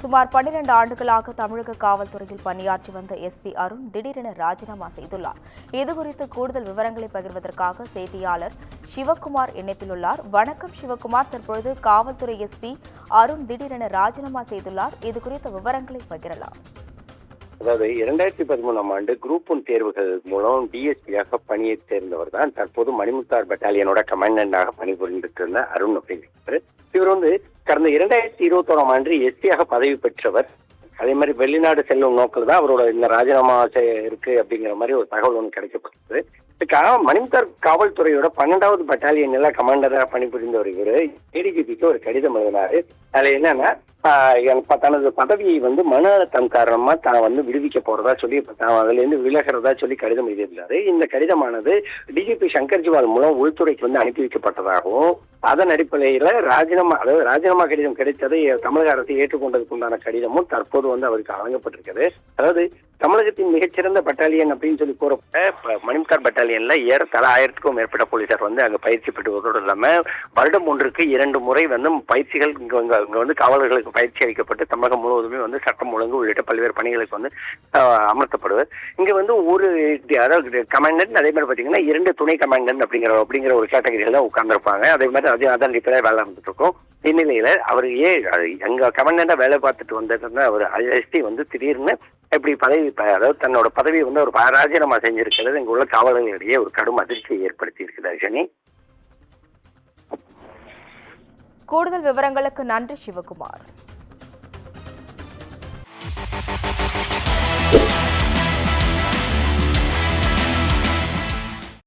சுமார் 12 ஆண்டுகளாக தமிழக காவல்துறையில் பணியாற்றி வந்த எஸ்பி அருண் திடீரென ராஜினாமா செய்துள்ளார். இதுகுறித்து கூடுதல் விவரங்களை பகிர்வதற்காக செய்தியாளர் சிவக்குமார் இணைப்பில் உள்ளார். வணக்கம் சிவக்குமார். தற்பொழுது காவல்துறை எஸ்பி அருண் திடீரென ராஜினாமா செய்துள்ளார். இதுகுறித்த விவரங்களை பகிரலாம். அதாவது 2013ஆம் ஆண்டு குரூப் 1 தேர்வுகள் மூலம் டிஎஸ்பியாக பணியை சேர்ந்தவர் தான் தற்போது மணிமுத்தார் பட்டாலியனோட கமாண்டண்டாக பணிபுரிந்துட்டு இருந்த அருண் அப்படிங்கிறார். இவர் கடந்த 2021ஆம் ஆண்டு எஸ்பியாக பதவி பெற்றவர். அதே மாதிரி வெளிநாடு செல்லும் நோக்கில் தான் அவரோட இந்த ராஜினாமா இருக்கு அப்படிங்கிற மாதிரி ஒரு தகவல் ஒன்று கிடைக்கப்பட்டது. மணிமுத்தார் காவல்துறையோட 12வது பட்டாலியன் நில கமாண்டராக பணிபுரிந்தவர் இவர் ஏடிஜிபிக்கு ஒரு கடிதம் எழுதினாரு. அதுல என்னன்னா தனது பதவியை மன அழுத்தம் காரணமா தான் விடுவிக்க போறதா சொல்லி அதுல இருந்து விலகிறதா சொல்லி கடிதம் எழுதியிருந்தாரு. இந்த கடிதமானது டிஜிபி சங்கர்ஜிவால் மூலம் உள்துறைக்கு அனுப்பி வைக்கப்பட்டதாகவும் அதன் அடிப்படையில ராஜினாமா கடிதம் கிடைத்ததை தமிழக அரசு ஏற்றுக்கொண்டதுக்கு உண்டான கடிதமும் தற்போது அவருக்கு வழங்கப்பட்டிருக்கிறது. அதாவது தமிழகத்தின் மிகச்சிறந்த பட்டாலியன் அப்படின்னு சொல்லி கூறப்பட்ட மணிமுத்தார் பட்டாலியன்ல ஏறத்தல 1000க்கும் மேற்பட்ட போலீசார் அங்க பயிற்சி பெற்றுவதோடு இல்லாம வருடம் ஒன்றுக்கு 2 முறை பயிற்சிகள் இங்க காவலர்களுக்கு பயிற்சி அளிக்கப்பட்டு தமிழகம் முழுவதுமே சட்டம் ஒழுங்கு உள்ளிட்ட பல்வேறு பணிகளுக்கு அமர்த்தப்படுவது. இங்க ஒரு அதாவது கமாண்டன்ட், அதே மாதிரி பாத்தீங்கன்னா 2 துணை கமாண்டன்ட் அப்படிங்கிற ஒரு கேட்டகரியில தான் உட்கார்ந்துருப்பாங்க. அதே மாதிரி அதன் அடிப்படையில் வேலை நடந்துட்டு இருக்கோம். இந்நிலையில அவர் எங்க கமாண்டண்டா வேலை பார்த்துட்டு வந்திருந்த அவர் எஸ்பி திடீர்னு எப்படி அதாவது தன்னோட பதவியை ஒரு ராஜினாமா செஞ்சிருக்கிறது இங்க உள்ள காவலர்களிடையே ஒரு கடும் அதிர்ச்சியை ஏற்படுத்தி இருக்குது. அர்ஜுனி, கூடுதல் விவரங்களுக்கு நன்றி சிவகுமார்.